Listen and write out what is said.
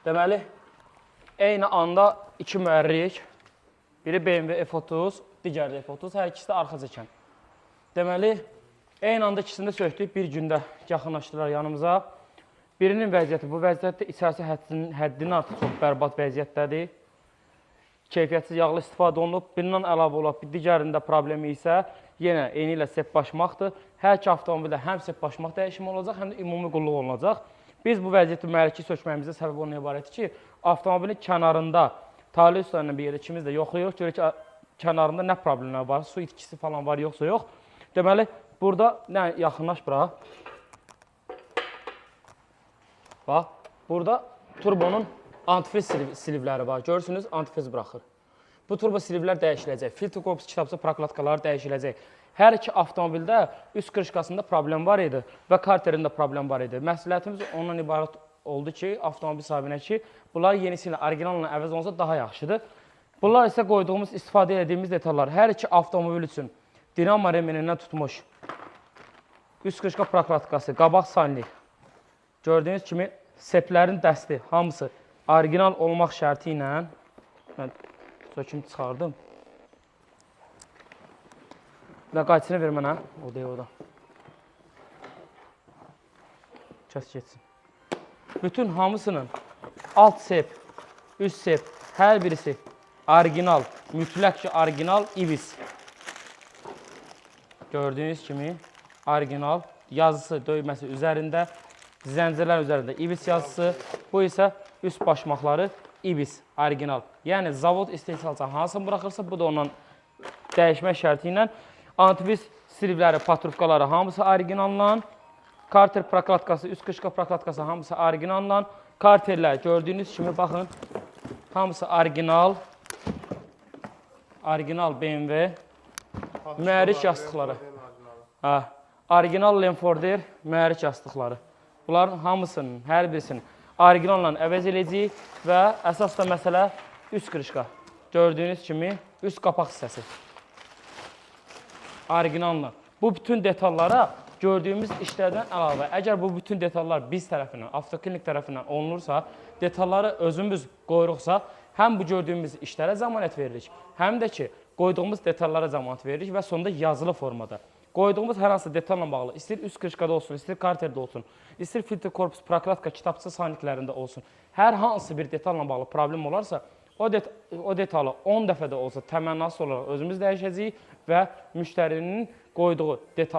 Deməli, eyni anda iki mühərrik, biri BMW F30, digəri F30, hər ikisi də arxa çəkən. Deməli, eyni anda ikisini söktük, bir gündə yaxınlaşdılar yanımıza. Birinin vəziyyəti, bu vəziyyətdə içərisi həddindən artıq çox bərbad vəziyyətdədir. Keyfiyyətsiz yağlı istifadə olunub, birindən əlavə olub, digərində problemi isə yenə eyni ilə sepbaşmaqdır. Hər iki avtomobildə həm sepbaşmaq dəyişimi olacaq, həm də ümumi qulluq olunacaq. Biz bu vəziyyəti mühərriki sökməyimizdə səbəb ondan ibarətdir ki, avtomobilin kənarında, talih üstlərinin bir yerdə ikimiz də yoxlayırıq, görək ki, kənarında nə problemlər var, su itkisi falan var, yoxsa yox. Deməli, burada nə yaxınlaş bura. Bax, burada turbonun antifriz silivləri var. Görürsünüz, antifriz buraxır. Bu turbo silivlər dəyişiləcək. Filtr korpusu kitabça prokladkaları dəyişiləcək. Hər iki avtomobildə üst qırışqasında problem var idi və karterində problem var idi. Məsuliyyətimiz ondan ibarət oldu ki, avtomobil sahibinə ki, bunlar yenisi ilə, orijinalla əvəz olunsa daha yaxşıdır. Bunlar isə qoyduğumuz, istifadə edildiyimiz detallar. Hər iki avtomobil üçün dinamo remenindən tutmuş üst qırışqa prokladkası, qabaq sanli. Gördüyünüz kimi seplərin dəsti hamısı orijinal olmaq şərti ilə mən söküm çıxardım. Və qayçını ver mənə. O deyil, o da. Kəs geçsin. Bütün hamısının alt sep, üst sep, hər birisi orijinal, mütləq ki, orijinal İBIS. Gördüyünüz kimi orijinal yazısı, döyməsi üzərində, zəncirlər üzərində İBIS yazısı. Bu isə üst başmaqları İBIS, orijinal. Yəni, zavod istehsalçı hansını buraxırsa, bu da ondan dəyişmək şərti ilə antifriz silivləri, patrufkaları hamısı orijinallan, karter prokladkası, üst qışqa prokladkası hamısı orijinallan, karterlər gördüyünüz kimi baxın, hamısı orijinal, orijinal BMW, mühərrik yastıqları, orijinal Lemforder mühərrik yastıqları. Bunların hamısının, hər birisinin orijinalla əvəz edəcəyik və əsas da məsələ üst qırışqa. Gördüyünüz kimi üst qapaq hissəsi. Orijinalla. Bu bütün detallara gördüyümüz işlərdən əlavə, əgər bu bütün detallar biz tərəfindən, avtoklinik tərəfindən olunursa, detalları özümüz qoyuruqsa, həm bu gördüyümüz işlərə zəmanət veririk, həm də ki, qoyduğumuz detallara zəmanət veririk və sonunda yazılı formada. Qoyduğumuz hər hansı detalla bağlı, istəyir üst qırışqada olsun, istəyir karterdə olsun, istəyir filtr korpus, prokladka, kitabçı sahniklərində olsun, hər hansı bir detalla bağlı problem olarsa, o detalı 10 dəfə də olsa təmənnası olaraq özümüz dəyişəcəyik və müştərinin qoyduğu detal